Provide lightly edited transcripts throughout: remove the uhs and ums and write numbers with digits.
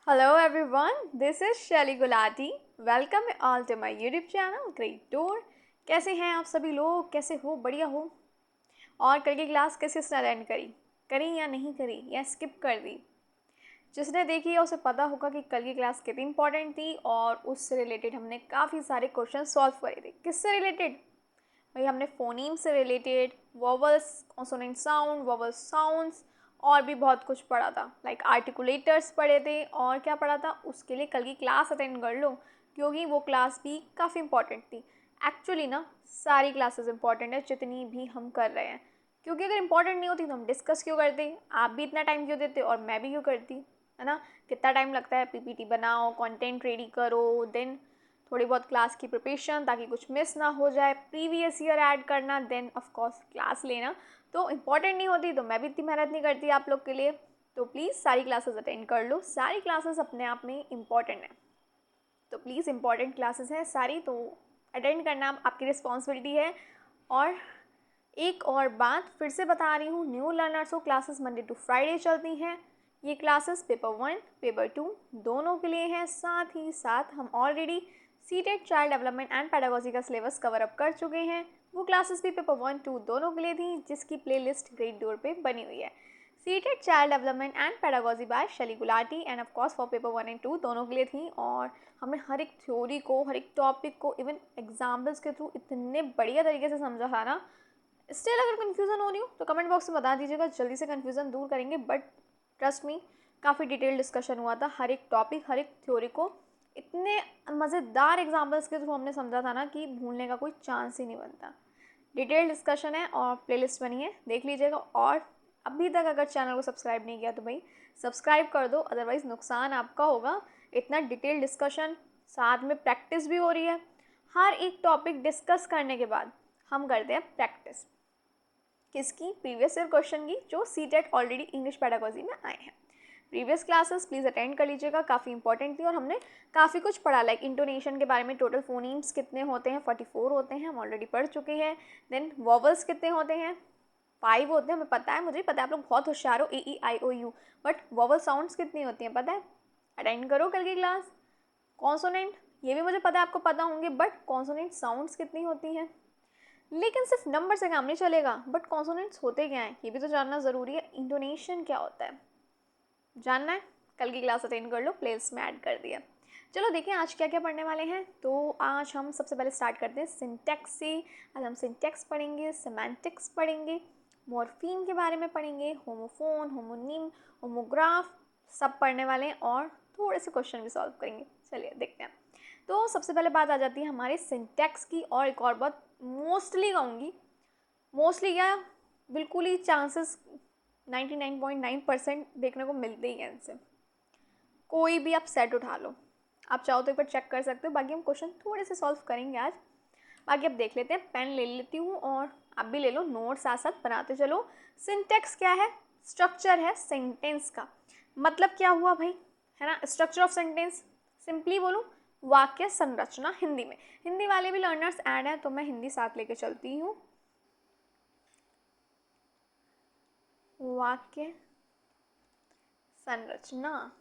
Hello everyone, this is Shelly Gulati. Welcome you all to my YouTube channel Great Tour. कैसे हैं आप सभी लोग? कैसे हो? बढ़िया हो? और कल की क्लास कैसे अटेंड करी या नहीं करी या स्किप कर दी? जिसने देखी है उसे पता होगा कि कल की क्लास कितनी इंपॉर्टेंट थी और उससे रिलेटेड हमने काफ़ी सारे क्वेश्चन सॉल्व करे थे. किससे रिलेटेड? भाई हमने फोनीम से related, vowels, consonant sound, vowel sounds और भी बहुत कुछ पढ़ा था. लाइक आर्टिकुलेटर्स पढ़े थे और क्या पढ़ा था. उसके लिए कल की क्लास अटेंड कर लो क्योंकि वो क्लास भी काफ़ी इंपॉर्टेंट थी. एक्चुअली ना सारी क्लासेस इंपॉर्टेंट है जितनी भी हम कर रहे हैं, क्योंकि अगर इंपॉर्टेंट नहीं होती तो हम डिस्कस क्यों करते. आप भी इतना टाइम क्यों देते और मैं भी क्यों करती, है ना. कितना टाइम लगता है, पीपीटी बनाओ, कंटेंट रेडी करो, देन थोड़ी बहुत क्लास की प्रिपरेशन ताकि कुछ मिस ना हो जाए, प्रीवियस ईयर ऐड करना, देन ऑफ कोर्स क्लास लेना. तो इंपॉर्टेंट नहीं होती तो मैं भी इतनी मेहनत नहीं करती आप लोग के लिए. तो प्लीज़ सारी क्लासेस अटेंड कर लो. सारी क्लासेस अपने आप में इंपॉर्टेंट है, तो प्लीज़ इंपॉर्टेंट क्लासेस हैं सारी, तो अटेंड करना आपकी रिस्पॉन्सिबिलिटी है. और एक और बात फिर से बता रही हूँ, न्यू लर्नर्स को क्लासेस मंडे टू फ्राइडे चलती हैं. ये क्लासेस पेपर 1 पेपर 2 दोनों के लिए हैं. साथ ही साथ हम already seated child development and pedagogy का सिलेबस कवर अप कर चुके हैं. वो क्लासेस भी पेपर 1 2 दोनों के लिए थी, जिसकी प्लेलिस्ट ग्रेड डोर पे बनी हुई है. CTET child development and pedagogy by Shaili Gulati and of course for paper 1 and 2 दोनों के लिए थी. और हमने हर एक थ्योरी को, हर एक टॉपिक को इवन एग्जाम्पल्स के थ्रू इतने बढ़िया तरीके से समझा था ना. स्टिल अगर कन्फ्यूज़न हो रही हो तो कमेंट बॉक्स में बता दीजिएगा, जल्दी से कन्फ्यूज़न दूर करेंगे. बट ट्रस्ट मी, काफ़ी डिटेल डिस्कशन हुआ था. हर एक टॉपिक, हर एक थ्योरी को इतने मज़ेदार एग्जाम्पल्स के थ्रू हमने समझा था ना कि भूलने का कोई चांस ही नहीं बनता. डिटेल डिस्कशन है और प्लेलिस्ट बनी है, देख लीजिएगा. और अभी तक अगर चैनल को सब्सक्राइब नहीं किया तो भाई सब्सक्राइब कर दो, अदरवाइज़ नुकसान आपका होगा. इतना डिटेल डिस्कशन, साथ में प्रैक्टिस भी हो रही है. हर एक टॉपिक डिस्कस करने के बाद हम करते हैं प्रैक्टिस. किसकी? प्रीवियस ईयर क्वेश्चन की, जो सीटेट ऑलरेडी इंग्लिश पेडागोजी में आए हैं. प्रीवियस क्लासेस प्लीज़ अटेंड कर लीजिएगा, काफ़ी इंपॉर्टेंट थी. और हमने काफ़ी कुछ पढ़ा, लाइक इंटोनेशन के बारे में. टोटल फोनीम्स कितने होते हैं? 44 होते हैं, हम ऑलरेडी पढ़ चुके हैं. देन वॉवल्स कितने होते हैं? 5 होते हैं, हमें पता है, मुझे पता है, आप लोग बहुत होशियार हो. AEIOU. बट वॉवल साउंड्स कितनी होती हैं पता है? अटेंड करो कल की क्लास. कॉन्सोनेंट, ये भी मुझे पता है आपको पता होंगे, बट कॉन्सोनेंट साउंड्स कितनी होती हैं. लेकिन सिर्फ नंबर से काम नहीं चलेगा, बट कॉन्सोनेंट्स होते क्या हैं ये भी तो जानना ज़रूरी है. इंटोनेशन क्या होता है जानना है? कल की क्लास अटेंड कर लो, प्लेलिस्ट में ऐड कर दिया. चलो देखें आज क्या क्या पढ़ने वाले हैं. तो आज हम सबसे पहले स्टार्ट करते हैं सिंटैक्स से. आज हम सिंटैक्स पढ़ेंगे, सेमांटिक्स पढ़ेंगे, मॉर्फीम के बारे में पढ़ेंगे, होमोफोन, होमोनिम, होमोग्राफ सब पढ़ने वाले हैं. और थोड़े से क्वेश्चन भी सॉल्व करेंगे. चलिए देखते हैं. तो सबसे पहले बात आ जाती है हमारे सिंटैक्स की. और एक और बात मोस्टली कहूँगी, मोस्टली क्या, बिल्कुल ही चांसेस 99.9% देखने को मिलते ही हैं इनसे. कोई भी आप सेट उठा लो, आप चाहो तो एक बार चेक कर सकते हो. बाकी हम क्वेश्चन थोड़े से सॉल्व करेंगे आज. बाकी अब देख लेते हैं. पेन ले लेती हूँ और आप भी ले लो, नोट साथ साथ बनाते चलो. सिंटैक्स क्या है? स्ट्रक्चर है सेंटेंस का. मतलब क्या हुआ भाई, है ना. स्ट्रक्चर ऑफ सेंटेंस, सिंपली बोलूँ, वाक्य संरचना. हिंदी में, हिंदी वाले भी लर्नर्स ऐड हैं तो मैं हिंदी साथ लेके चलती हूँ. वाक्य संरचना,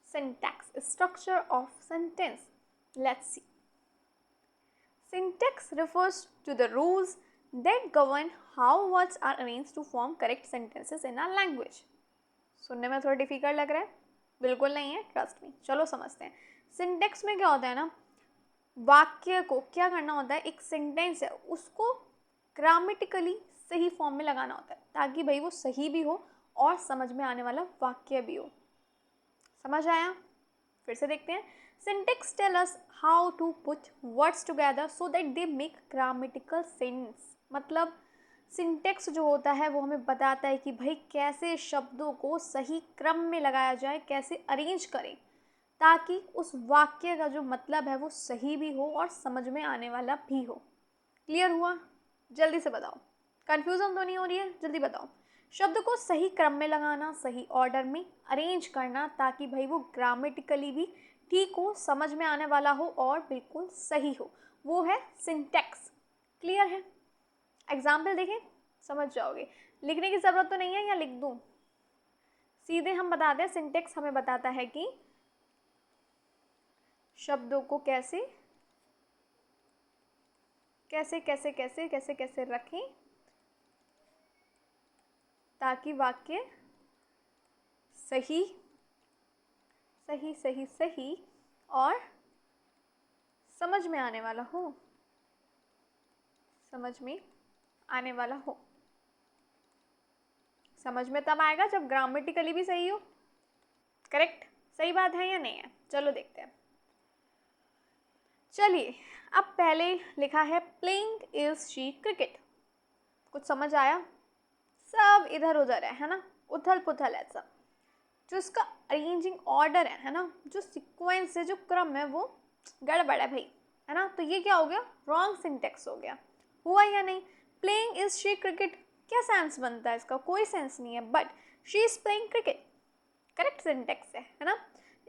syntax, structure of sentence. Let's see. Syntax refers to the rules that govern how words are arranged to form correct sentences in a language. सुनने में थोड़ा डिफिकल्ट लग रहा है? बिल्कुल नहीं है, ट्रस्ट मी. चलो समझते हैं. सिंटेक्स में क्या होता है ना, वाक्य को क्या करना होता है, एक सेंटेंस है उसको ग्रामेटिकली सही फॉर्म में लगाना होता है ताकि भाई वो सही भी हो और समझ में आने वाला वाक्य भी हो. समझ आया? फिर से देखते हैं. Syntax tell us how to put words together so that they make grammatical sense. मतलब सिंटेक्स जो होता है वो हमें बताता है कि भाई कैसे शब्दों को सही क्रम में लगाया जाए, कैसे अरेंज करें ताकि उस वाक्य का जो मतलब है वो सही भी हो और समझ में आने वाला भी हो. क्लियर हुआ? जल्दी से बताओ, कन्फ्यूज़न तो नहीं हो रही है? जल्दी बताओ. शब्द को सही क्रम में लगाना, सही ऑर्डर में अरेंज करना ताकि भाई वो ग्रामेटिकली भी ठीक हो, समझ में आने वाला हो और बिल्कुल सही हो, वो है सिंटेक्स. क्लियर है? एग्जाम्पल देखें, समझ जाओगे. लिखने की ज़रूरत तो नहीं है या लिख दूँ? सीधे हम बताते हैं, सिंटेक्स हमें बताता है कि शब्दों को कैसे कैसे कैसे कैसे कैसे कैसे रखें ताकि वाक्य सही सही सही सही और समझ में आने वाला हो, समझ में आने वाला हो। समझ में तब आएगा जब ग्रामेटिकली भी सही हो। करेक्ट, सही बात है या नहीं है? चलो देखते हैं। चलिए, अब पहले लिखा है प्लेइंग इज शी क्रिकेट। कुछ समझ आया? सब इधर उधर है ना, उथल पुथल है सब। जो इसका अरेंजिंग ऑर्डर है ना, जो सीक्वेंस है, जो क्रम है, वो गड़बड़ है भाई, है ना। तो ये क्या हो गया? रॉन्ग सिंटेक्स हो गया। हुआ या नहीं? प्लेइंग इज शी क्रिकेट, क्या सेंस बनता है इसका? कोई सेंस नहीं है। But she is playing cricket, correct syntax है ना,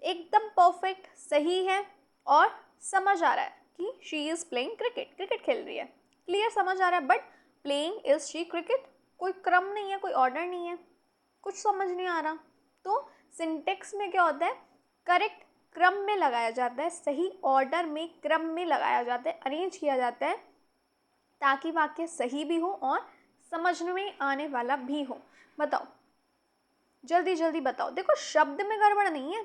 एकदम परफेक्ट सही है और समझ आ रहा है कि she is playing cricket, cricket खेल रही है, क्लियर समझ आ रहा है। But playing is she cricket, कोई क्रम नहीं है, कोई ऑर्डर नहीं है, कुछ समझ नहीं आ रहा। तो सिंटेक्स में क्या होता है? करेक्ट क्रम में लगाया जाता है, सही ऑर्डर में क्रम में लगाया जाता है, अरेंज किया जाता है ताकि वाक्य सही भी हो और समझ में आने वाला भी हो। बताओ, जल्दी जल्दी बताओ। देखो, शब्द में गड़बड़ नहीं है।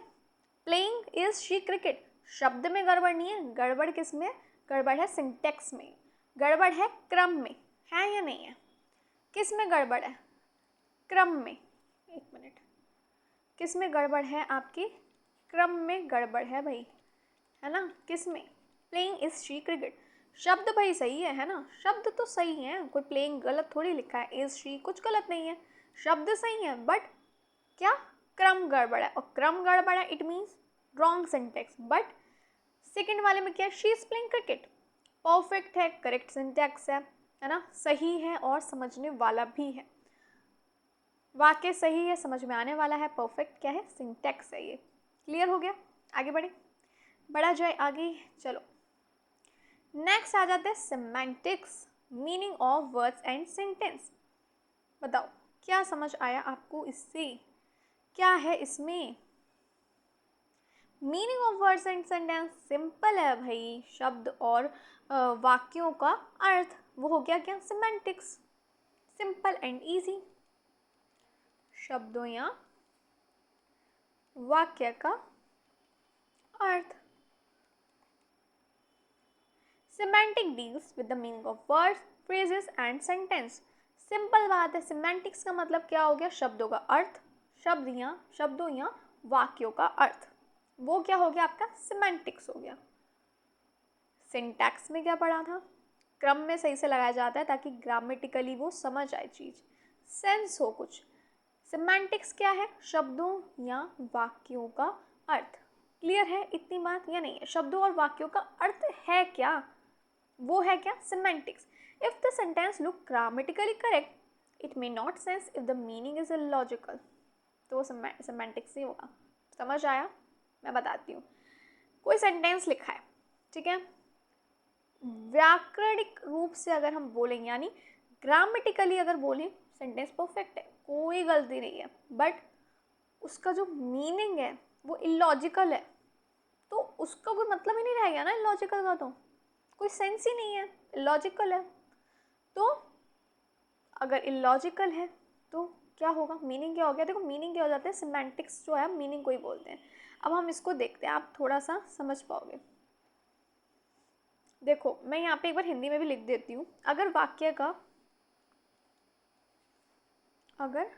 प्लेइंग इज शी क्रिकेट, शब्द में गड़बड़ नहीं है। गड़बड़ किस में? गड़बड़ है सिंटेक्स में, गड़बड़ है क्रम में, है या नहीं है? किस में गड़बड़ है? क्रम में। एक मिनट, किस में गड़बड़ है आपकी? क्रम में गड़बड़ है भाई, है ना। किस में? प्लेइंग इज शी क्रिकेट, शब्द भाई सही है ना, शब्द तो सही है, कोई प्लेइंग गलत थोड़ी लिखा है, इज शी कुछ गलत नहीं है, शब्द सही है। बट क्या? क्रम गड़बड़ है, और क्रम गड़बड़ है it means wrong syntax. But second वाले में क्या है? She is playing cricket, perfect है, करेक्ट सिंटेक्स है ना, सही है और समझने वाला भी है। वाक्य सही है, समझ में आने वाला है, परफेक्ट क्या है? सिंटेक्स है। ये क्लियर हो गया? आगे बढ़ा जाए आगे। चलो नेक्स्ट आ जाते हैं semantics, meaning of words and sentence. बताओ, क्या समझ आया आपको इससे? क्या है इसमें? Meaning of words and sentence simple है भाई, शब्द और वाक्यों का अर्थ, वो हो गया क्या? Semantics, simple and easy. शब्दों या वाक्य का अर्थ। Semantic deals with the meaning of words, phrases and sentence. Simple बात है, सेमेंटिक्स का मतलब क्या हो गया? शब्दों का अर्थ, शब्दों या वाक्यों का अर्थ, वो क्या हो गया आपका? सेमेंटिक्स हो गया। सिंटैक्स में क्या पढ़ा था? क्रम में सही से लगाया जाता है ताकि ग्रामेटिकली वो समझ आए चीज़, सेंस हो कुछ। सेमेंटिक्स क्या है? शब्दों या वाक्यों का अर्थ। क्लियर है इतनी बात या नहीं है? शब्दों और वाक्यों का अर्थ है क्या? वो है क्या? Semantics. If the sentence look grammatically correct it may not sense if the meaning is illogical, तो वो सेमेंटिक्स ही होगा। समझ आया? मैं बताती हूँ। कोई सेंटेंस लिखा है, ठीक है, व्याकरणिक रूप से अगर हम बोलें, यानी ग्रामेटिकली अगर बोलें, सेंटेंस परफेक्ट है, कोई गलती नहीं है, बट उसका जो मीनिंग है वो इलॉजिकल है, तो उसका कोई मतलब ही नहीं रह गया ना इलॉजिकल का, तो कोई सेंस ही नहीं है, इलॉजिकल है। तो अगर इलॉजिकल है तो क्या होगा? मीनिंग क्या हो गया? देखो, मीनिंग क्या हो जाता है? सिमेंटिक्स जो है मीनिंग को ही बोलते हैं। अब हम इसको देखते हैं, आप थोड़ा सा समझ पाओगे। देखो, मैं यहाँ पे एक बार हिंदी में भी लिख देती हूँ। अगर वाक्य का, अगर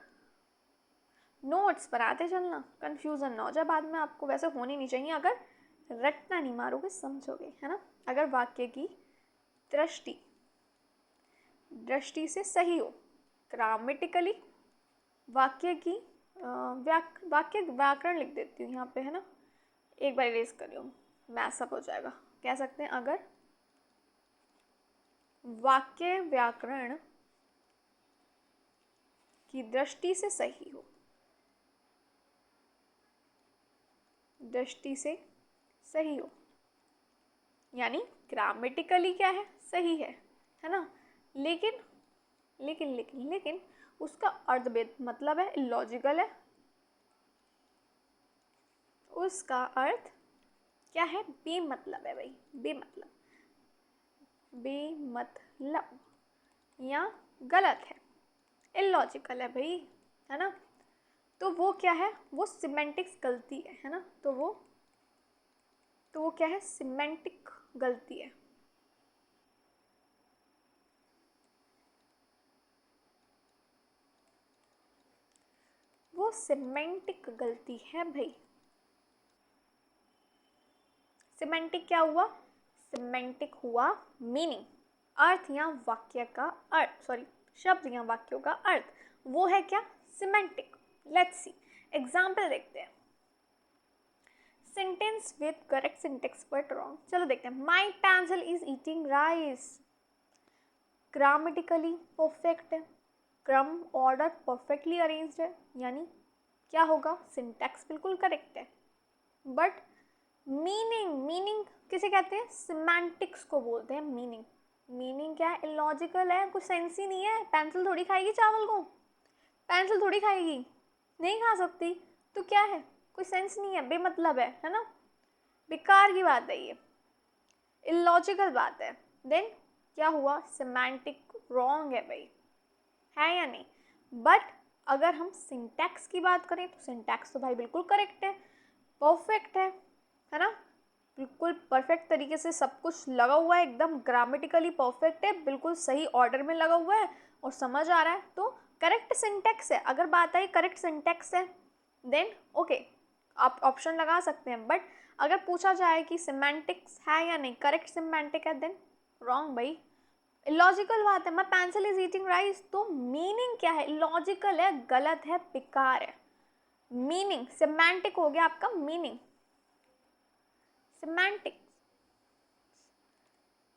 नोट्स बनाते चलना, कंफ्यूजन ना हो जाए बाद में आपको, वैसे होनी नहीं चाहिए, अगर रटना नहीं मारोगे समझोगे, है ना। अगर वाक्य की दृष्टि से सही हो ग्रामेटिकली, वाक्य की वाक्य व्याकरण लिख देती हूँ यहाँ पे, है ना, एक बार इरेज कर लो, मैसअप हो जाएगा। कह सकते हैं अगर वाक्य व्याकरण की दृष्टि से सही हो, दृष्टि से सही हो, यानी ग्रामेटिकली क्या है? सही है ना, लेकिन उसका अर्थभेद मतलब है इलॉजिकल है, उसका अर्थ क्या है? बेमतलब है भाई, बेमतलब, बेमतलब या गलत है, इलॉजिकल है भाई, है ना। तो वो क्या है? वो सिमेंटिक्स गलती है ना। तो वो क्या है? सिमेंटिक गलती है। वो सिमेंटिक गलती है भाई। सिमेंटिक क्या हुआ? सिमेंटिक हुआ मीनिंग, अर्थ या वाक्य का अर्थ, सॉरी शब्द या वाक्यों का अर्थ, वो है क्या? सिमेंटिक। लेट्स सी एग्जाम्पल देखते हैं। Sentence with correct syntax but wrong. चलो देखते हैं। My pencil is eating rice, grammatically perfect है, क्रम ऑर्डर परफेक्टली अरेंज्ड है, यानी क्या होगा? सिंटैक्स बिल्कुल करेक्ट है। बट मीनिंग किसे कहते हैं? सिमेंटिक्स को बोलते हैं मीनिंग। मीनिंग क्या है? इलॉजिकल है, कुछ सेंस ही नहीं है। पेंसिल थोड़ी खाएगी चावल को, पेंसिल थोड़ी खाएगी, नहीं खा सकती। तो क्या है? कोई सेंस नहीं है, बेमतलब है ना। बेकार की बात है ये, इलॉजिकल बात है। देन क्या हुआ? सिमेंटिक रॉन्ग है भाई, है या नहीं? बट अगर हम सिंटैक्स की बात करें तो सिंटैक्स तो भाई बिल्कुल करेक्ट है, परफेक्ट है ना। बिल्कुल परफेक्ट तरीके से सब कुछ लगा हुआ है, एकदम ग्रामेटिकली परफेक्ट है, बिल्कुल सही ऑर्डर में लगा हुआ है और समझ आ रहा है, तो करेक्ट सिंटैक्स है। अगर बात आई करेक्ट सिंटैक्स है देन ओके, आप ऑप्शन लगा सकते हैं। बट अगर पूछा जाए कि सिमेंटिक्स है या नहीं, करेक्ट सिमेंटिक है, देन रॉन्ग भाई, इलॉजिकल बात है। माई पेंसिल इज ईटिंग राइस, तो मीनिंग क्या है? इलॉजिकल है, गलत है, बेकार है। मीनिंग सिमेंटिक हो गया आपका मीनिंग। सिमेंटिक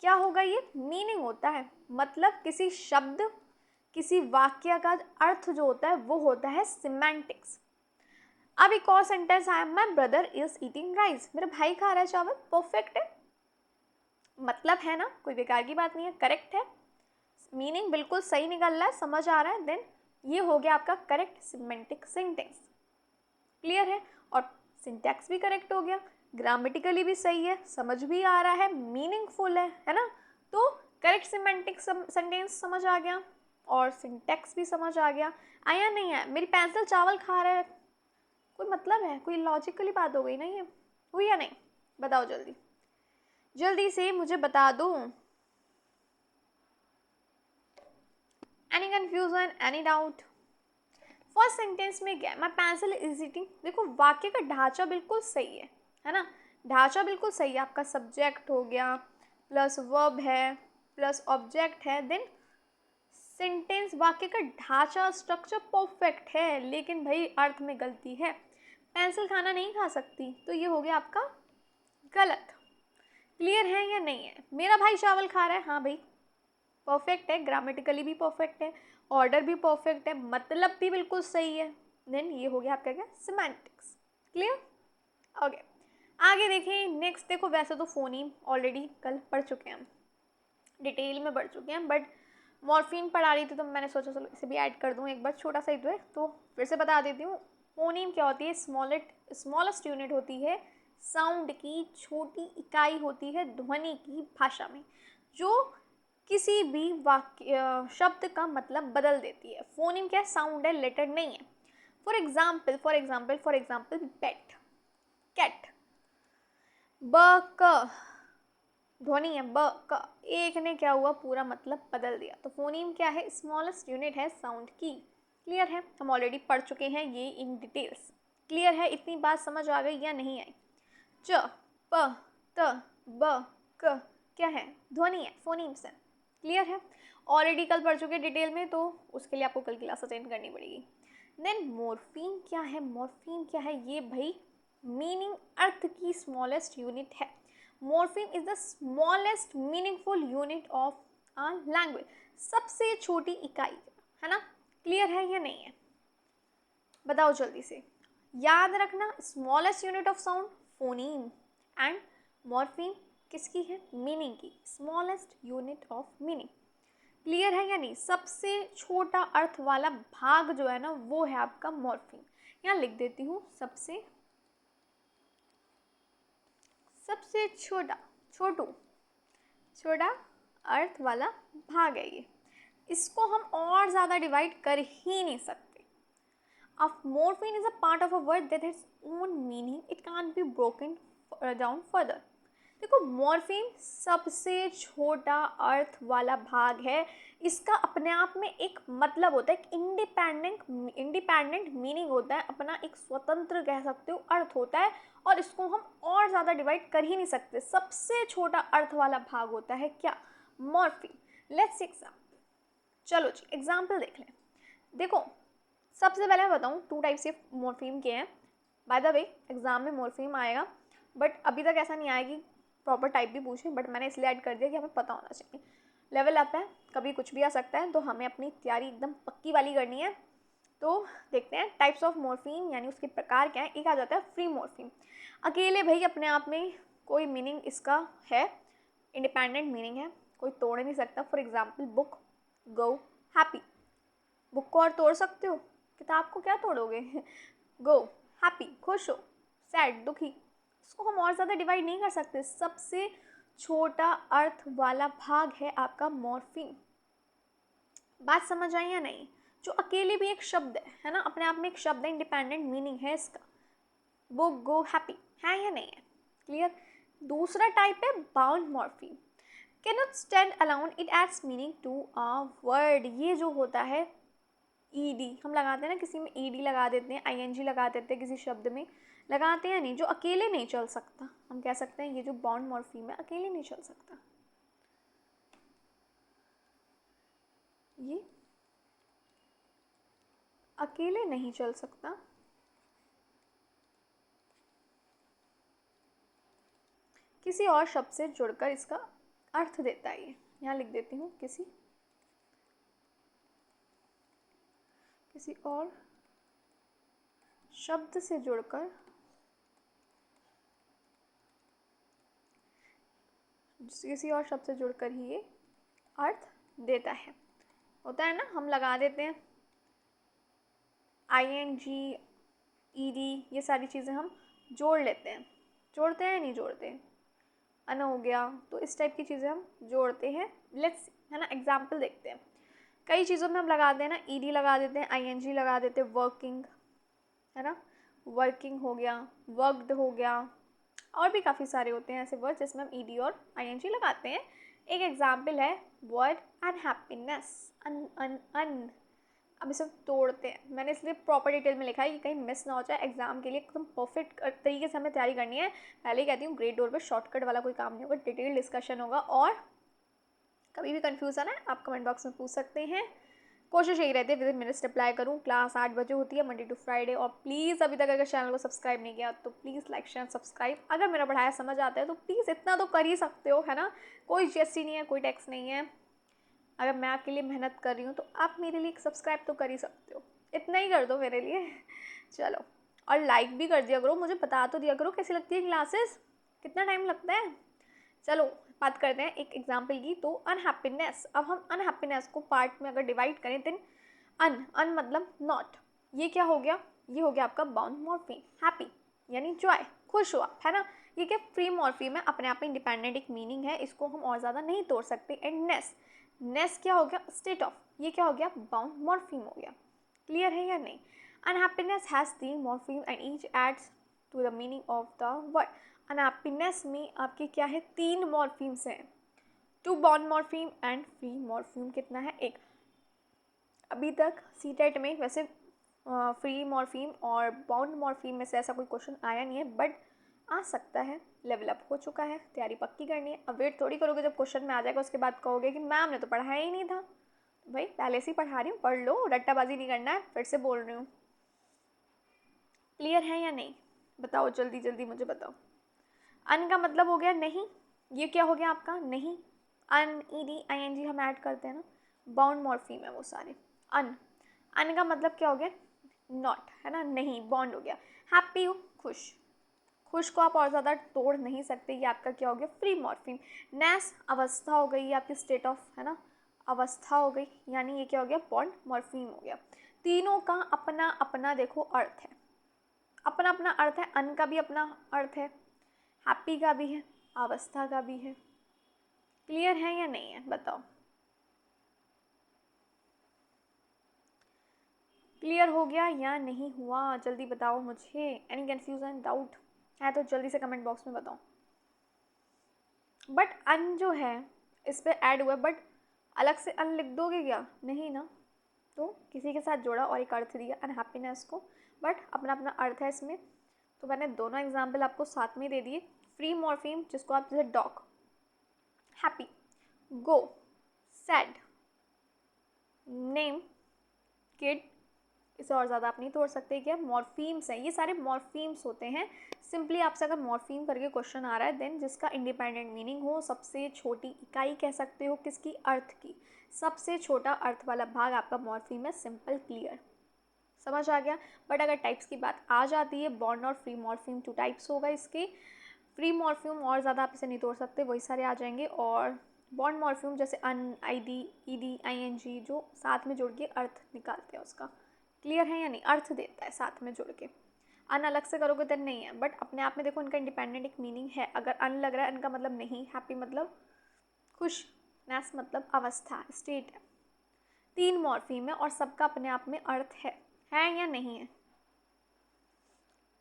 क्या होगा? ये मीनिंग होता है, मतलब किसी शब्द, किसी वाक्य का अर्थ जो होता है वो होता है सिमेंटिक्स। अब एक और सेंटेंस आया, my brother is eating rice, मेरा भाई खा रहा है चावल, परफेक्ट है, मतलब है ना, कोई बेकार की बात नहीं है, करेक्ट है, मीनिंग बिल्कुल सही निकल रहा है, समझ आ रहा है। देन ये हो गया आपका करेक्ट सिमेंटिक सेंटेंस। क्लियर है? और सिंटैक्स भी करेक्ट हो गया, ग्रामेटिकली भी सही है, समझ भी आ रहा है, मीनिंगफुल है ना। तो करेक्ट सिमेंटिक सेंटेंस समझ आ गया और सिंटैक्स भी समझ आ गया। आया नहीं है? मेरी पेंसिल चावल खा रहा है, कोई मतलब है? कोई लॉजिकली बात हो गई ना ये, हुई या नहीं? बताओ जल्दी जल्दी से मुझे बता दो। Any confusion, any doubt? First sentence में क्या है? माई पेंसिल इज ईटिंग। देखो वाक्य का ढांचा बिल्कुल सही है ना, ढांचा बिल्कुल सही है। आपका सब्जेक्ट हो गया, प्लस वर्ब है, प्लस ऑब्जेक्ट है, देन सेंटेंस, वाक्य का ढांचा स्ट्रक्चर परफेक्ट है, लेकिन भाई अर्थ में गलती है। पेंसिल खाना नहीं खा सकती, तो ये हो गया आपका गलत। क्लियर है या नहीं है? मेरा भाई चावल खा रहा है, हाँ भाई परफेक्ट है, ग्रामेटिकली भी परफेक्ट है, ऑर्डर भी परफेक्ट है, मतलब भी बिल्कुल सही है। देन ये हो गया आपका क्या? सिमेंटिक्स। क्लियर? ओके, आगे देखें। नेक्स्ट देखो, वैसे तो फोनीम ऑलरेडी कल पढ़ चुके हैं हम, डिटेल में पढ़ चुके हैं, बट मॉर्फीन पढ़ा रही थी तो मैंने सोचा चलो इसे भी ऐड कर दूँ एक बार, छोटा सा ही तो है, तो फिर से बता देती हूँ। फोनीम क्या होती है? स्मॉलेस्ट यूनिट होती है, साउंड की छोटी इकाई होती है ध्वनि की भाषा में, जो किसी भी वाक्य शब्द का मतलब बदल देती है। फोनीम क्या है? साउंड है, लेटर नहीं है। फॉर एग्जाम्पल पेट, कैट, ब क ध्वनि है, ब क, एक ने क्या हुआ? पूरा मतलब बदल दिया। तो फोनीम क्या है? स्मॉलेस्ट यूनिट है साउंड की। क्लियर है? हम ऑलरेडी पढ़ चुके हैं ये इन डिटेल्स। क्लियर है? इतनी बात समझ आ गई या नहीं आई? च प त ब क क्या है? ध्वनि है, फोनीम्स है। क्लियर है? ऑलरेडी कल पढ़ चुके डिटेल में, तो उसके लिए आपको कल क्लास अटेंड करनी पड़ेगी। देन मॉर्फीम क्या है? मॉर्फीम क्या है? ये भाई मीनिंग, अर्थ की स्मॉलेस्ट यूनिट है। Morpheme is the smallest meaningful unit of a language, सबसे छोटी इकाई, है ना। क्लियर है या नहीं है? बताओ जल्दी से। याद रखना, smallest unit of sound phoneme, and morpheme किसकी है? मीनिंग की, smallest unit of meaning. Clear है या नहीं? सबसे छोटा अर्थ वाला भाग जो है ना, वो है आपका मॉर्फीम। यहाँ लिख देती हूँ, सबसे सबसे छोटा, छोटू, छोटा अर्थ वाला भाग है ये। इसको हम और ज़्यादा डिवाइड कर ही नहीं सकते। A morpheme is a part of a word that has own meaning. It can't be broken down further. देखो, मॉर्फीम सबसे छोटा अर्थ वाला भाग है। इसका अपने आप में एक मतलब होता है, एक इंडिपेंडेंट मीनिंग होता है, अपना एक स्वतंत्र कह सकते हो अर्थ होता है, और इसको हम और ज़्यादा डिवाइड कर ही नहीं सकते। सबसे छोटा अर्थ वाला भाग होता है क्या? मॉर्फीम। Let's example. चलो जी, एग्जाम्पल देख लें। देखो, सबसे पहले मैं बताऊँ 2 टाइप्स के मॉर्फीम के हैं। बाय द वे, एग्जाम में मॉर्फीम आएगा, बट अभी तक ऐसा नहीं आया कि प्रॉपर टाइप भी पूछें, बट मैंने इसलिए ऐड कर दिया कि हमें पता होना चाहिए। लेवल अप है, कभी कुछ भी आ सकता है, तो हमें अपनी तैयारी एकदम पक्की वाली करनी है। तो देखते हैं टाइप्स ऑफ मॉर्फीम, यानी उसके प्रकार क्या है। एक आ जाता है फ्री मॉर्फीम। अकेले भाई अपने आप में कोई मीनिंग इसका है, इंडिपेंडेंट मीनिंग है, कोई तोड़ नहीं सकता। For example book, go, happy. Book को और तोड़ सकते हो? किताब को क्या तोड़ोगे? गो, हैप्पी, खुश हो, सैड, दुखी। इसको हम और ज़्यादा डिवाइड नहीं कर सकते। सबसे छोटा अर्थ वाला भाग है आपका मॉर्फीम। बात समझ आई या नहीं? जो अकेले भी एक शब्द है ना, अपने आप में एक शब्द है, इंडिपेंडेंट मीनिंग है इसका। बुक, गो, हैप्पी है या नहीं है? क्लियर। दूसरा टाइप है bound morpheme. Can not stand alone, it adds meaning to a word. ये जो होता है ईडी हम लगाते हैं ना, किसी में ईडी लगा देते हैं, आईएनजी लगा देते हैं, किसी शब्द में लगाते हैं नहीं, जो अकेले नहीं चल सकता। हम कह सकते हैं ये जो बाउंड मॉर्फीम है अकेले नहीं चल सकता। ये अकेले नहीं चल सकता। किसी और शब्द से जुड़कर इसका अर्थ देता है। ये यहाँ लिख देती हूँ, किसी और शब्द से जुड़कर, किसी और शब्द से जुड़कर ही ये अर्थ देता है। होता है ना, हम लगा देते हैं आईएनजी, ईडी, ये सारी चीज़ें हम जोड़ लेते हैं। जोड़ते हैं नहीं जोड़ते? अन हो गया, तो इस टाइप की चीज़ें हम जोड़ते हैं। लेट्स, है ना, एग्जाम्पल देखते हैं। कई चीज़ों में हम लगाते हैं ना, ईडी लगा देते हैं, आईएनजी लगा देते हैं। वर्किंग, है ना, वर्किंग हो गया, वर्कड हो गया, और भी काफ़ी सारे होते हैं ऐसे वर्ड जिसमें हम ईडी और आईएनजी लगाते हैं। एक एग्जाम्पल है वर्ड अनहैप्पीनेस, अन। अब इसे तोड़ते हैं। मैंने इसलिए प्रॉपर डिटेल में लिखा है कि कहीं मिस ना हो जाए। एग्जाम के लिए एकदम परफेक्ट तरीके से हमें तैयारी करनी है। पहले ही कहती हूँ, ग्रेड डोर पर शॉर्टकट वाला कोई काम नहीं होगा, डिटेल डिस्कशन होगा। और कभी भी कन्फ्यूज़न है आप कमेंट बॉक्स में पूछ सकते हैं। कोशिश यही रहती है विद इन मिनट्स रिप्लाई करूँ। क्लास 8 बजे होती है, मंडे टू फ्राइडे। और प्लीज़ अभी तक अगर चैनल को सब्सक्राइब नहीं किया तो प्लीज़ लाइक शेयर सब्सक्राइब। अगर मेरा पढ़ाया समझ आता है तो प्लीज़ इतना तो कर ही सकते हो, है ना। कोई जीएसटी नहीं है, कोई टैक्स नहीं है। अगर मैं आपके लिए मेहनत कर रही हूँ तो आप मेरे लिए एक सब्सक्राइब तो कर ही सकते हो। इतना ही कर दो मेरे लिए। चलो, और लाइक भी कर दिया करो, मुझे बता तो दिया करो कैसी लगती है क्लासेस, कितना टाइम लगता है। चलो, बात करते हैं एक एग्जाम्पल की। तो अनहैप्पीनेस, अब हम अनहैप्पीनेस को पार्ट में अगर डिवाइड करें, देन अन मतलब नॉट। ये क्या हो गया? ये हो गया आपका बाउंड मॉर्फीम। हैप्पी यानी जॉय, खुश हो आप, है ना। ये क्या फ्री मॉर्फीम है, अपने आप में इंडिपेंडेंट एक मीनिंग है, इसको हम और ज़्यादा नहीं तोड़ सकते। एंड नेस क्या हो गया? State of. ये क्या हो गया? बाउंड मॉर्फीम हो गया। क्लियर है या नहीं? Unhappiness has 3 morpheme and each adds to the meaning of the word. Unhappiness में आपके क्या है? 3 मॉर्फीम्स हैं, 2 bound morpheme and free morpheme. कितना है? 1। अभी तक सीटेट में वैसे फ्री मॉर्फीम और बाउंड मॉर्फीम में से ऐसा कोई क्वेश्चन आया नहीं है, बट आ सकता है। लेवल अप हो चुका है, तैयारी पक्की करनी है। अब वेट थोड़ी करोगे जब क्वेश्चन में आ जाएगा उसके बाद कहोगे कि मैम ने तो पढ़ाया ही नहीं था। भाई पहले से ही पढ़ा रही हूँ, पढ़ लो, रट्टाबाजी नहीं करना है। फिर से बोल रही हूँ। क्लियर है या नहीं? बताओ जल्दी जल्दी मुझे बताओ। अन का मतलब हो गया नहीं। ये क्या हो गया आपका? नहीं। अन, ईडी, आईएनजी हम ऐड करते हैं ना, बाउंड मॉर्फीम है वो सारे। अन का मतलब क्या हो गया? नॉट, है ना, नहीं, बॉन्ड हो गया। हैप्पी हो, खुश। खुश को आप और ज़्यादा तोड़ नहीं सकते। ये आपका क्या हो गया? Free morpheme. नेस अवस्था हो गई, ये आपकी स्टेट ऑफ, है ना, अवस्था हो गई, यानी ये क्या हो गया? बॉन्ड मॉर्फीम हो गया। तीनों का अपना अपना देखो अर्थ है, अपना अपना अर्थ है। अन का भी अपना अर्थ है, हैप्पी का भी है, अवस्था का भी है। क्लियर है या नहीं है बताओ? क्लियर हो गया या नहीं हुआ जल्दी बताओ मुझे। एनी कन्फ्यूजन डाउट है तो जल्दी से कमेंट बॉक्स में बताओ। बट अन जो है इस पर ऐड हुआ, बट अलग से अन लिख दोगे क्या? नहीं ना, तो किसी के साथ जोड़ा और एक अर्थ दिया अनहैप्पीनेस को, बट अपना अपना अर्थ है इसमें। तो मैंने दोनों एग्जाम्पल आपको साथ में दे दिए। फ्री मॉर्फीम जिसको आप जैसे डॉग, हैप्पी, गो, सैड, नेम, किड, इसे और ज़्यादा आप नहीं तोड़ सकते। क्या मॉर्फीम्स हैं, ये सारे मॉर्फीम्स होते हैं। सिंपली आपसे अगर मॉर्फीम करके क्वेश्चन आ रहा है देन जिसका इंडिपेंडेंट मीनिंग हो, सबसे छोटी इकाई कह सकते हो किसकी, अर्थ की, सबसे छोटा अर्थ वाला भाग आपका मॉर्फीम है। सिंपल, क्लियर, समझ आ गया। बट अगर टाइप्स की बात आ जाती है, बॉन्ड और फ्री मॉर्फीम 2 टाइप्स होगा इसके। फ्री मॉर्फीम और ज़्यादा आप इसे नहीं तोड़ सकते, वही सारे आ जाएंगे। और बॉन्ड मॉर्फीम जैसे un, I D, E D, I N G, जो साथ में जुड़ के अर्थ निकालते हैं उसका। क्लियर है या नहीं? अर्थ देता है साथ में जुड़ के। अन अलग से करोगे तो नहीं है, बट अपने आप में देखो इनका इंडिपेंडेंट एक मीनिंग है। अगर अन लग रहा है, इनका मतलब नहीं, हैप्पी मतलब खुश, नेस मतलब अवस्था, स्टेट है। 3 मॉर्फीम है और सबका अपने आप में अर्थ है या नहीं है?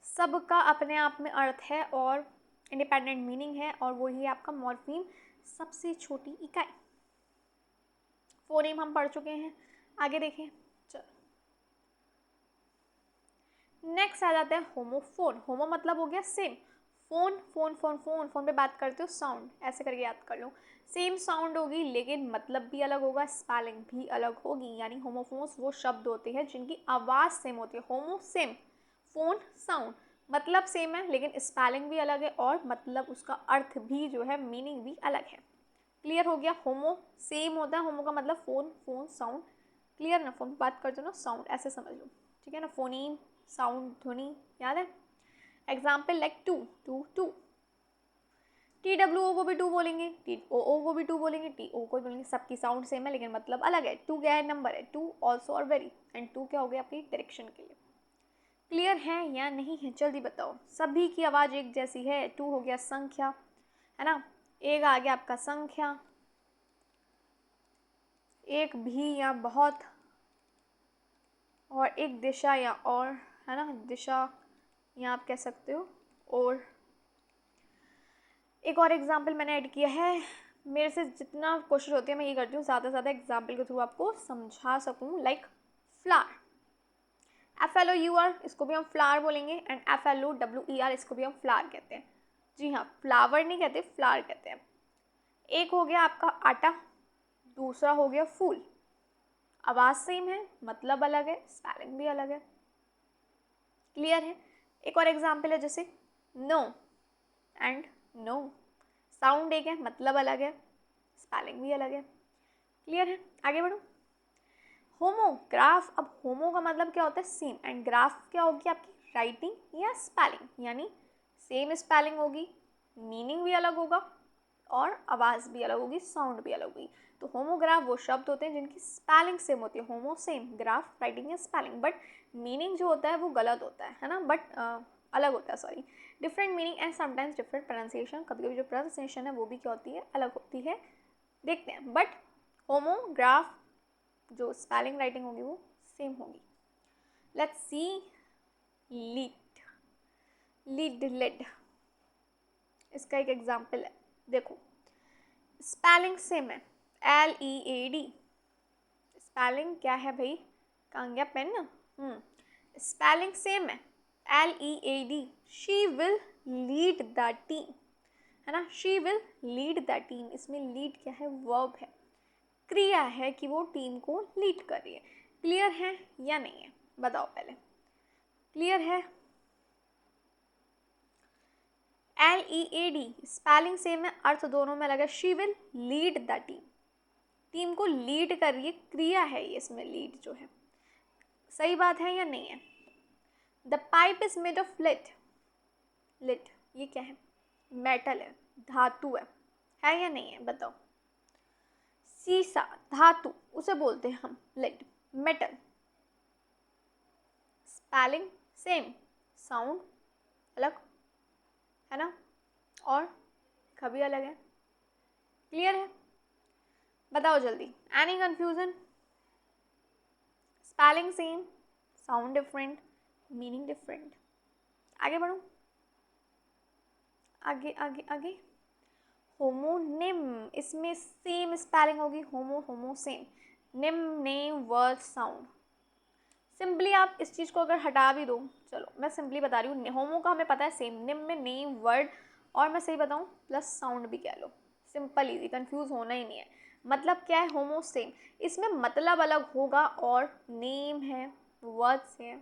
सबका अपने आप में अर्थ है और इंडिपेंडेंट मीनिंग है, और वही है आपका मॉर्फीम, सबसे छोटी इकाई। फोनेम हम पढ़ चुके हैं, आगे देखें। चलो नेक्स्ट आ जाते हैं होमोफोन। होमो मतलब हो गया same, phone phone phone phone phone पे बात करते हो, साउंड ऐसे करके याद कर लो। सेम साउंड होगी लेकिन मतलब भी अलग होगा, स्पेलिंग भी अलग होगी। यानी होमोफोन्स वो शब्द होते हैं जिनकी आवाज़ सेम होती है। होमो सेम, फोन साउंड, मतलब सेम है लेकिन स्पेलिंग भी अलग है, और मतलब उसका अर्थ भी जो है, मीनिंग भी अलग है। क्लियर हो गया? होमो सेम होता है, होमो का मतलब फोन फोन साउंड। क्लियर ना? फोन बात करते हो ना, साउंड ऐसे समझ लो, ठीक है ना। फोनीम, साउंड, ध्वनि, याद है। Example like two, two two, T W O को भी टू बोलेंगे, टी ओ को भी टू बोलेंगे, टी ओ को भी बोलेंगे। सबकी साउंड सेम है लेकिन मतलब अलग है। टू क्या है? नंबर है। टू ऑल्सो और वेरी, एंड टू क्या हो गया? आपकी डायरेक्शन के लिए। क्लियर है या नहीं है जल्दी बताओ। सभी की आवाज़ एक जैसी है। टू हो गया संख्या, है ना, एक आ गया आपका संख्या, एक भी या बहुत, और एक दिशा या और, है ना, दिशा या आप कह सकते हो और। एक और एग्जाम्पल मैंने ऐड किया है, मेरे से जितना कोशिश होती है मैं ये करती हूँ ज़्यादा से ज़्यादा एग्जाम्पल के थ्रू आपको समझा सकूँ। लाइक फ्लावर, FLOUR, इसको भी हम फ्लावर बोलेंगे, एंड FLOWER, इसको भी हम फ्लावर कहते हैं। जी हाँ, फ्लावर नहीं कहते, फ्लावर कहते हैं। एक हो गया आपका आटा, दूसरा हो गया फूल। आवाज़ सेम है, मतलब अलग है, स्पेलिंग भी अलग है। क्लियर है? एक और एग्जाम्पल है जैसे नो एंड नो, साउंड एक है, मतलब अलग है, स्पेलिंग भी अलग है। क्लियर है? आगे बढ़ो। होमोग्राफ, अब होमो का मतलब क्या होता है? सेम, एंड ग्राफ क्या होगी? आपकी राइटिंग या स्पेलिंग, यानी सेम स्पेलिंग होगी, मीनिंग भी अलग होगा, और आवाज़ भी अलग होगी, साउंड भी अलग होगी। तो होमोग्राफ वो शब्द होते हैं जिनकी स्पेलिंग सेम होती है। होमो सेम, ग्राफ राइटिंग या स्पेलिंग, बट मीनिंग जो होता है वो गलत होता है ना, बट अलग होता है, sorry, different meaning and sometimes different pronunciation. कभी कभी जो प्रोनाउंसिएशन है वो भी क्या होती है? अलग होती है। देखते हैं, बट होमोग्राफ जो स्पेलिंग राइटिंग होगी वो सेम होगी। Let's see lead, lead led, इसका एक एग्जाम्पल है। देखो स्पेलिंग सेम है, LEAD, स्पेलिंग क्या है भाई? कहाँ गया पेन? स्पेलिंग सेम है, LEAD, she will lead the team, है ना, she will lead the team. इसमें लीड क्या है? वर्ब है, क्रिया है कि वो टीम को लीड कर रही है। क्लियर है या नहीं है बताओ पहले। क्लियर है? LEAD, स्पेलिंग सेम है, अर्थ दोनों में अलग है। She will lead the team, team को लीड कर रही है, क्रिया है ये, इसमें लीड जो है। सही बात है या नहीं है? The pipe is made of lead, lead ये क्या है? मेटल है, धातु है या नहीं है बताओ। सीसा धातु, उसे बोलते हैं हम lead, metal. Spelling same, sound अलग, है ना। और कभी अलग है। क्लियर है? बताओ जल्दी, any confusion? Spelling same, sound different, meaning different. आगे बढ़ो, आगे आगे आगे। होमोनिम, इसमें सेम स्पेलिंग होगी, होमो होमो सेम, निम नेम वर्ड साउंड। सिंपली आप इस चीज़ को अगर हटा भी दो, चलो मैं सिंपली बता रही हूँ, होमो का हमें पता है सेम, निम में नेम वर्ड और मैं सही बताऊँ प्लस साउंड भी कह लो। सिंपल इजी, कंफ्यूज होना ही नहीं है। मतलब क्या है, होमो सेम, इसमें मतलब अलग होगा और नेम है, वर्ड्स है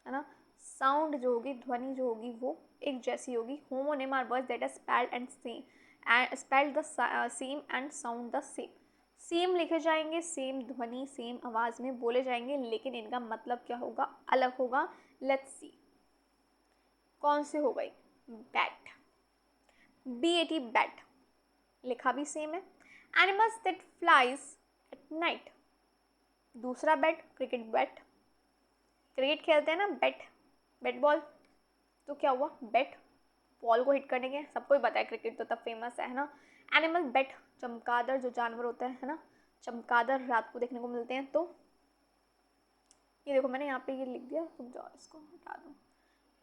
ना, साउंड जो होगी, ध्वनि जो होगी वो एक जैसी होगी। Homonym are words that are spelled and same and spelled the same and sound the same. Same लिखे जाएंगे, सेम ध्वनि सेम आवाज़ में बोले जाएंगे, लेकिन इनका मतलब क्या होगा, अलग होगा। लेट्स सी कौन से हो गई। बैट, BAT बैट, लिखा भी सेम है। Animals that flies at night, दूसरा बैट क्रिकेट बैट, क्रिकेट खेलते हैं ना, बैट बैट बॉल, तो क्या हुआ, बैट बॉल को हिट करने के, सबको ही पता है क्रिकेट तो तब फेमस है ना। एनिमल बैट, चमगादड़ जो जानवर होता है ना, चमगादड़ रात को देखने को मिलते हैं। तो ये देखो मैंने यहाँ पे ये लिख दिया, रुक जाओ इसको हटा दो,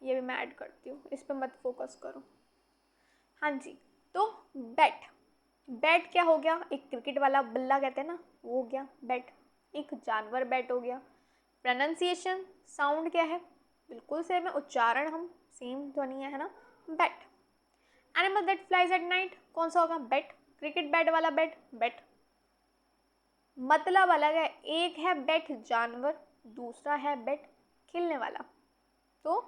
ये भी मैं ऐड करती हूँ, इस पर मत फोकस करो। हाँ जी, तो बैट, बैट क्या हो गया, एक क्रिकेट वाला बल्ला कहते हैं ना, वो हो गया बैट, एक जानवर बैट हो गया। प्रोनाउंसिएशन, साउंड क्या है, बिल्कुल सेम है, उच्चारण हम सेम ध्वनि है ना, bat. Animal that flies at night, कौन सा होगा, बैट, क्रिकेट बैट वाला बैट, बैट। मतलब अलग है, एक है बैट जानवर, दूसरा है बैट खेलने वाला। तो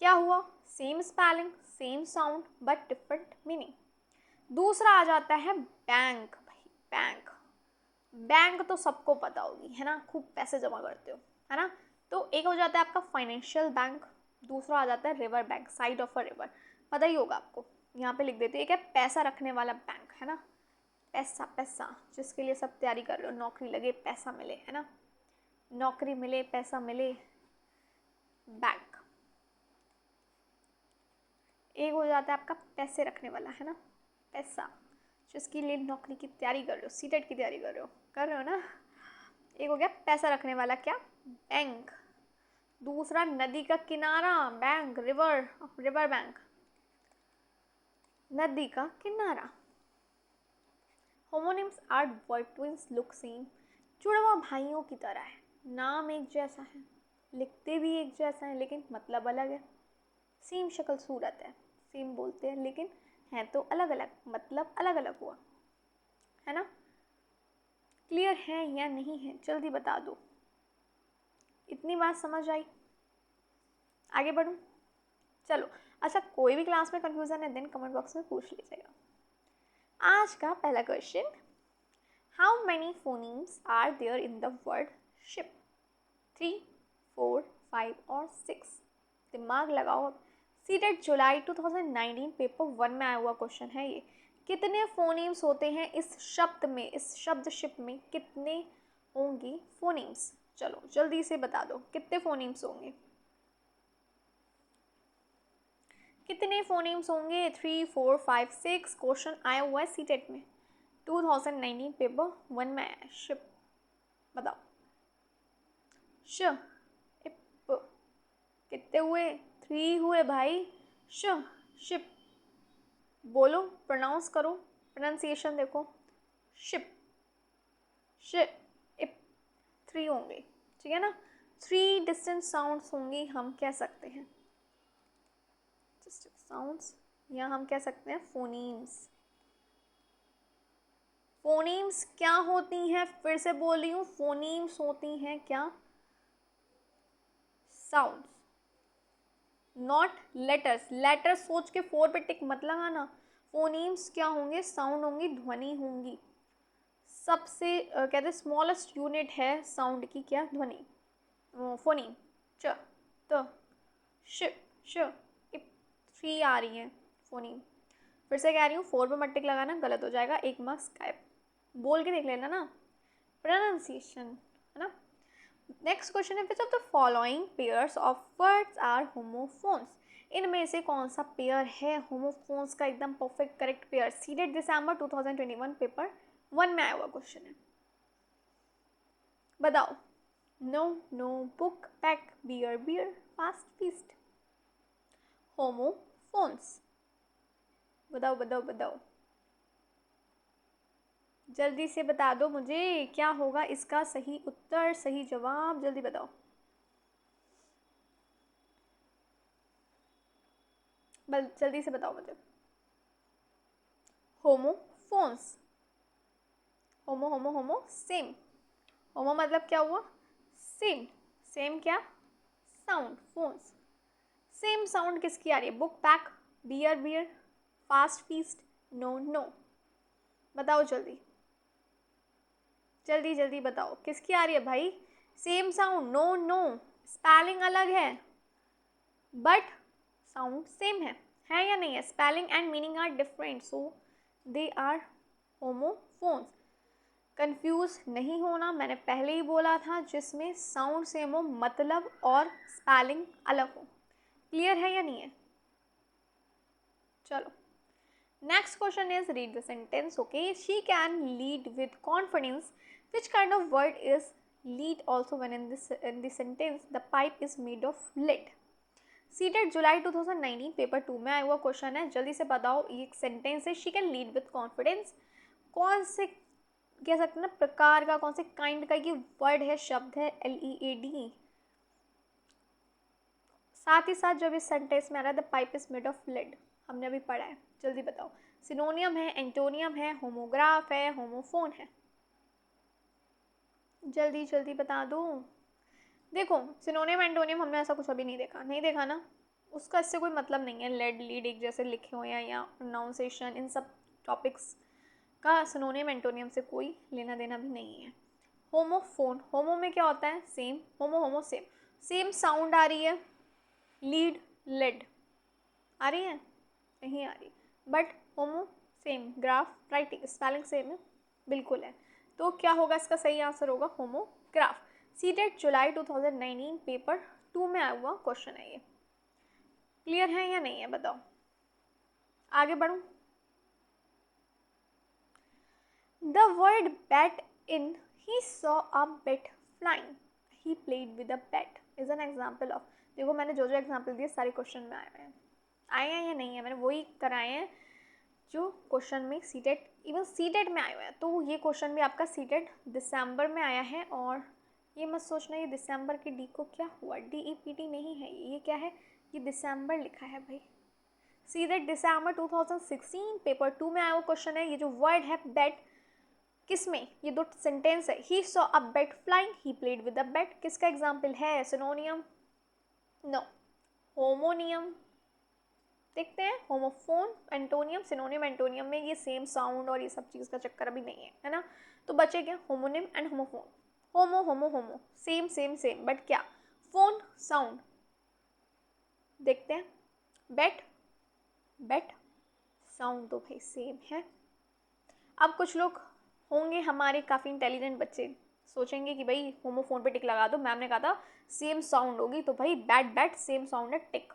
क्या हुआ, same spelling same sound but different meaning. दूसरा आ जाता है बैंक, भाई बैंक, बैंक तो सबको पता होगी है ना, खूब पैसे जमा करते हो है ना। तो एक हो जाता है आपका फाइनेंशियल बैंक, दूसरा आ जाता है river bank, side of a river, पता ही होगा आपको, यहाँ पे लिख देते हैं। एक है पैसा रखने वाला बैंक है ना, पैसा पैसा, जिसके लिए सब तैयारी कर रहे हो, नौकरी लगे पैसा मिले है ना, नौकरी मिले पैसा मिले, बैंक। एक हो जाता है आपका पैसे रखने वाला है ना, पैसा, जिसके लिए नौकरी की तैयारी कर रहे हो, सीटेट की तैयारी कर रहे हो ना। एक हो गया पैसा रखने वाला क्या, बैंक। दूसरा नदी का किनारा, बैंक, रिवर, रिवर बैंक, नदी का किनारा। Homonyms are boy twins look same, जुड़वा भाइयों की तरह है, नाम एक जैसा है, लिखते भी एक जैसा है, लेकिन मतलब अलग है। सेम शक्ल सूरत है, सेम बोलते हैं, लेकिन हैं तो अलग अलग, मतलब अलग अलग हुआ है ना। क्लियर है या नहीं है, जल्दी बता दो, इतनी बात समझ आई। आगे बढ़ूँ, चलो। अच्छा, कोई भी क्लास में कंफ्यूजन है देन कमेंट बॉक्स में पूछ लीजिएगा। आज का पहला question, how many phonemes are there in the word ship, 3, 4, 5 और 6। दिमाग लगाओ। सीटेट जुलाई 2019 पेपर 1 में आया हुआ क्वेश्चन है ये। कितने फोनीम्स होते हैं इस शब्द में, इस शब्द शिप में कितने होंगी फोनीम्स, चलो जल्दी से बता दो कितने फोनीम्स होंगे, कितने फोनीम्स होंगे। 3, 4, 5, 6 क्वेश्चन आया हुआ है सीटेट में, 2019 पेपर 1 में आया है, शिप, बताओ। श, इप, कितने हुए, 3 हुए भाई, श, शिप, बोलो प्रोनाउंस करो, प्रोनाउंसिएशन देखो, शिप, श, इप, 3 होंगे, ठीक है ना। 3 डिस्टेंट साउंड्स होंगी, हम कह सकते हैं साउंड्स, या हम कह सकते हैं फोनीम्स। फोनीम्स क्या होती हैं, फिर से बोल रही हूँ, फोनीम्स होती हैं क्या, साउंड्स, नॉट लेटर्स। लेटर्स सोच के 4 पे टिक मत लगाना। फोनीम्स क्या होंगे, साउंड होंगी, ध्वनि होंगी। सबसे कहते हैं स्मॉलेस्ट यूनिट है साउंड की क्या, ध्वनि, फोनीम। च, त, श, श, इप, 3 आ रही हैं फोनीम। फिर से कह रही हूँ, 4 पे मत टिक लगाना, गलत हो जाएगा, 1 मार्क्स गायब। बोल के देख लेना ना, प्रोनाउंसिएशन है ना। नेक्स्ट क्वेश्चन है, which of the following pairs of words are homophones, इनमें से कौन सा पेयर है होमोफोन्स का एकदम परफेक्ट करेक्ट पेयर? सीटेट दिसंबर 2021 पेपर 1 में आया हुआ क्वेश्चन है, बताओ। No know, book pack, bear bare, fast feast, homophones. बताओ बताओ बताओ, जल्दी से बता दो मुझे क्या होगा इसका सही उत्तर, सही जवाब, जल्दी बताओ। जल्दी से बताओ मुझे। होमोफोन्स। होमो होमो होमो सेम। होमो मतलब क्या हुआ? सेम। सेम क्या? साउंड। फोन्स सेम साउंड किसकी आ रही है? Book pack, bear bare, fast feast, no know. बताओ जल्दी जल्दी जल्दी बताओ, किसकी आ रही है भाई? Same sound, no know. Spelling अलग है बट साउंड सेम है या नहीं है? Spelling and meaning are different, so they are homophones. Confuse नहीं होना, मैंने पहले ही बोला था, जिसमें साउंड सेम हो मतलब और स्पेलिंग अलग हो। क्लियर है या नहीं है? चलो, next question is read the sentence. Okay, she can lead with confidence. Which kind of word is lead also when in the sentence the pipe is made of lead? CTET July 2019 paper 2 में आया हुआ क्वेश्चन है, जल्दी से बताओ। ये एक सेंटेंस है, she can lead with confidence. कौन से कह सकते हैं ना प्रकार का, कौन से काइंड का ये वर्ड है, शब्द है? LEAD। साथ ही साथ जब इस सेंटेंस में आ रहा है the pipe is made of lead, हमने अभी पढ़ा है, जल्दी बताओ। सिनोनियम है, एंटोनियम है, होमोग्राफ है, होमोफोन है? जल्दी जल्दी बता दो। देखो, सिनोनियम एंटोनियम हमने ऐसा कुछ अभी नहीं देखा, नहीं देखा ना, उसका इससे कोई मतलब नहीं है। लेड लीड एक जैसे लिखे हुए हैं या प्रोनाउंसिएशन, इन सब टॉपिक्स का सिनोनियम एंटोनियम से कोई लेना देना भी नहीं है। होमोफोन, होमो में क्या होता है? सेम। होमो होमो सेम, सेम साउंड आ रही है। लीड लेड आ रही है? नहीं आ रही, but homo same. Graph writing spelling same है, बिल्कुल है। तो क्या होगा इसका सही आंसर? होगा होमोग्राफ। सीटेट जुलाई 2019 पेपर 2 में आया हुआ क्वेश्चन है ये। क्लियर है या नहीं है बताओ? आगे बढ़ूं। The word bat in he saw a bat flying, he played with a bat is an example of. देखो, मैंने जो जो एग्जाम्पल दिए सारे क्वेश्चन में आए हैं या नहीं है, मैंने वही कराए हैं जो क्वेश्चन में सीटेट, इवन सीटेट में आए हुए हैं। तो ये क्वेश्चन भी आपका सीटेट दिसंबर में आया है, और ये मत सोचना ये दिसंबर के डी को क्या हुआ, DEPT नहीं है ये क्या है, ये दिसंबर लिखा है भाई। सीटेट दिसंबर 2016 पेपर 2 में आया हुआ क्वेश्चन है। ये जो वर्ड है बैट, किसमें? ये दो सेंटेंस है, ही saw a bat flying, he played with a bat, किसका एग्जाम्पल है? सिनोनियम? नो, होमोनियम। देखते हैं, होमोफोन, एंटोनियम, सिनोनियम, एंटोनियम में ये सेम साउंड और ये सब चीज़ का चक्कर अभी नहीं है ना। तो बचे क्या? Homonym and homophone. Homo homo homo same same same, but क्या? Phone sound. देखते हैं, बेट बेट साउंड तो भाई सेम है। अब कुछ लोग होंगे हमारे काफ़ी इंटेलिजेंट बच्चे, सोचेंगे कि भाई होमोफोन पे टिक लगा दो, मैम ने कहा था सेम साउंड होगी, तो भाई बैट बैट सेम साउंड है, टिक।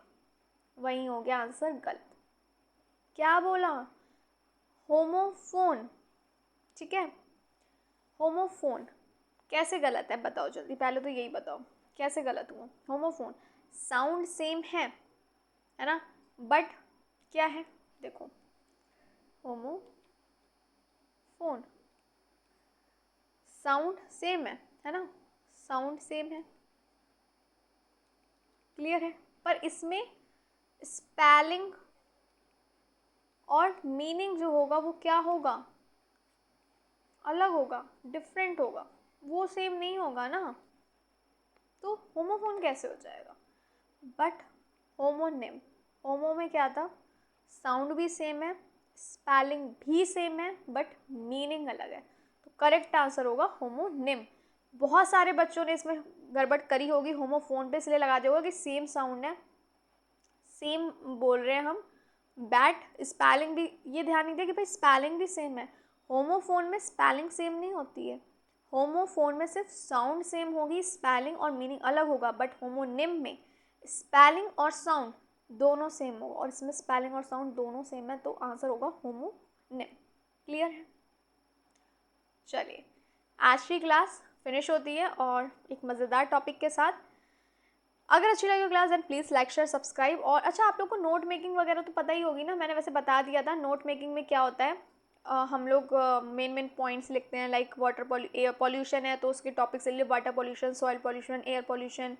वही हो गया आंसर गलत। क्या बोला? होमोफोन, ठीक है। होमोफोन कैसे गलत है बताओ जल्दी, पहले तो यही बताओ कैसे गलत हुआ। होमोफोन साउंड सेम है ना, बट क्या है? देखो, होमोफोन साउंड सेम है ना, साउंड सेम है, क्लियर है, पर इसमें स्पेलिंग और मीनिंग जो होगा वो क्या होगा? अलग होगा, डिफरेंट होगा, वो सेम नहीं होगा ना। तो होमोफोन कैसे हो जाएगा? बट होमोनिम, होमो में क्या था? साउंड भी सेम है, स्पेलिंग भी सेम है, बट मीनिंग अलग है, तो करेक्ट आंसर होगा होमोनिम। बहुत सारे बच्चों ने इसमें गड़बड़ करी होगी, होमोफोन पे इसलिए लगा दिया होगा कि सेम साउंड है, सेम बोल रहे हैं हम। बैट स्पेलिंग भी, ये ध्यान नहीं दिया कि भाई स्पेलिंग भी सेम है। होमोफोन में स्पेलिंग सेम नहीं होती है, होमोफोन में सिर्फ साउंड सेम होगी, स्पेलिंग और मीनिंग अलग होगा। बट होमोनिम में स्पेलिंग और साउंड दोनों सेम हो और इसमें स्पेलिंग और साउंड दोनों सेम है, तो आंसर होगा होमोनिम। क्लियर है? चलिए, आज की क्लास फिनिश होती है और एक मज़ेदार टॉपिक के साथ। अगर अच्छी लगी class then please like share subscribe. और अच्छा, आप लोग को नोट मेकिंग वगैरह तो पता ही होगी ना, मैंने वैसे बता दिया था। नोट मेकिंग में क्या होता है, हम लोग मेन पॉइंट्स लिखते हैं, लाइक वाटर एयर पॉल्यूशन है तो उसके टॉपिक से लिए water pollution, soil pollution, air pollution,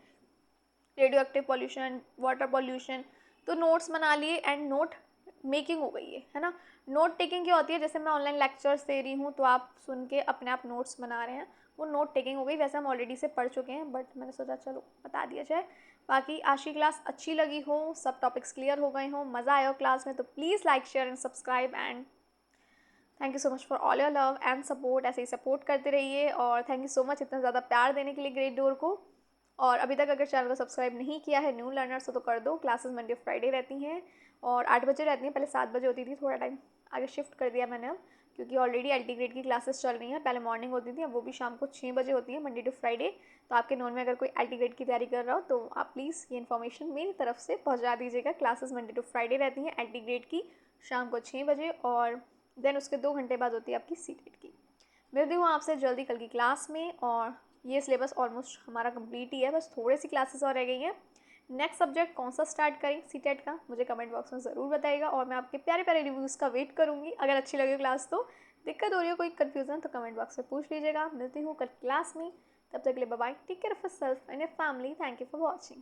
radio active pollution, water pollution. तो नोट्स बना लिए एंड नोट मेकिंग हो गई है ना। नोट टेकिंग क्या होती है, जैसे मैं ऑनलाइन लेक्चर्स दे रही हूँ तो आप सुन के अपने आप नोट्स बना रहे हैं, वो नोट टेकिंग हो गई। वैसे हम ऑलरेडी से पढ़ चुके हैं बट मैंने सोचा चलो बता दिया जाए। बाकी आज की क्लास अच्छी लगी हो, सब टॉपिक्स क्लियर हो गए हों, मज़ा आया हो क्लास में, तो please like share and subscribe. And thank you so much for all your love and support. ऐसे ही सपोर्ट करते रहिए और थैंक यू सो मच इतना ज़्यादा प्यार देने के लिए ग्रेट डोर को। और अभी तक अगर चैनल को सब्सक्राइब नहीं किया है न्यू लर्नर्स तो कर दो। क्लासेस मंडे फ्राइडे रहती हैं और 8 बजे रहती हैं, पहले 7 बजे होती थी, थोड़ा टाइम आगे शिफ्ट कर दिया मैंने अब, क्योंकि ऑलरेडी एल्टी ग्रेड की क्लासेस चल रही हैं। पहले मॉर्निंग होती थी, अब वो भी शाम को 6 बजे होती है, मंडे टू फ्राइडे। तो आपके नोन में अगर कोई एल्टी ग्रेड की तैयारी कर रहा हो तो आप प्लीज़ ये इन्फॉर्मेशन मेरी तरफ से पहुँचा दीजिएगा। क्लासेस मंडे टू फ्राइडे रहती हैं एल्टी ग्रेड की, शाम को 6 बजे, और देन उसके 2 घंटे बाद होती है आपकी सीटेट की। मिलती हूँ आपसे जल्दी कल की क्लास में। और ये सिलेबस ऑलमोस्ट हमारा कंप्लीट ही है, बस थोड़ी सी क्लासेस और रह गई हैं। नेक्स्ट सब्जेक्ट कौन सा स्टार्ट करें सीटेट का मुझे कमेंट बॉक्स में ज़रूर बताइएगा और मैं आपके प्यारे प्यारे रिव्यूज़ का वेट करूँगी। अगर अच्छी लगे क्लास तो, दिक्कत हो रही हो कोई कन्फ्यूज़न तो कमेंट बॉक्स में पूछ लीजिएगा। मिलती हूँ कल क्लास में, तब तक के लिए bye bye, take care of yourself and your family. Thank you for watching.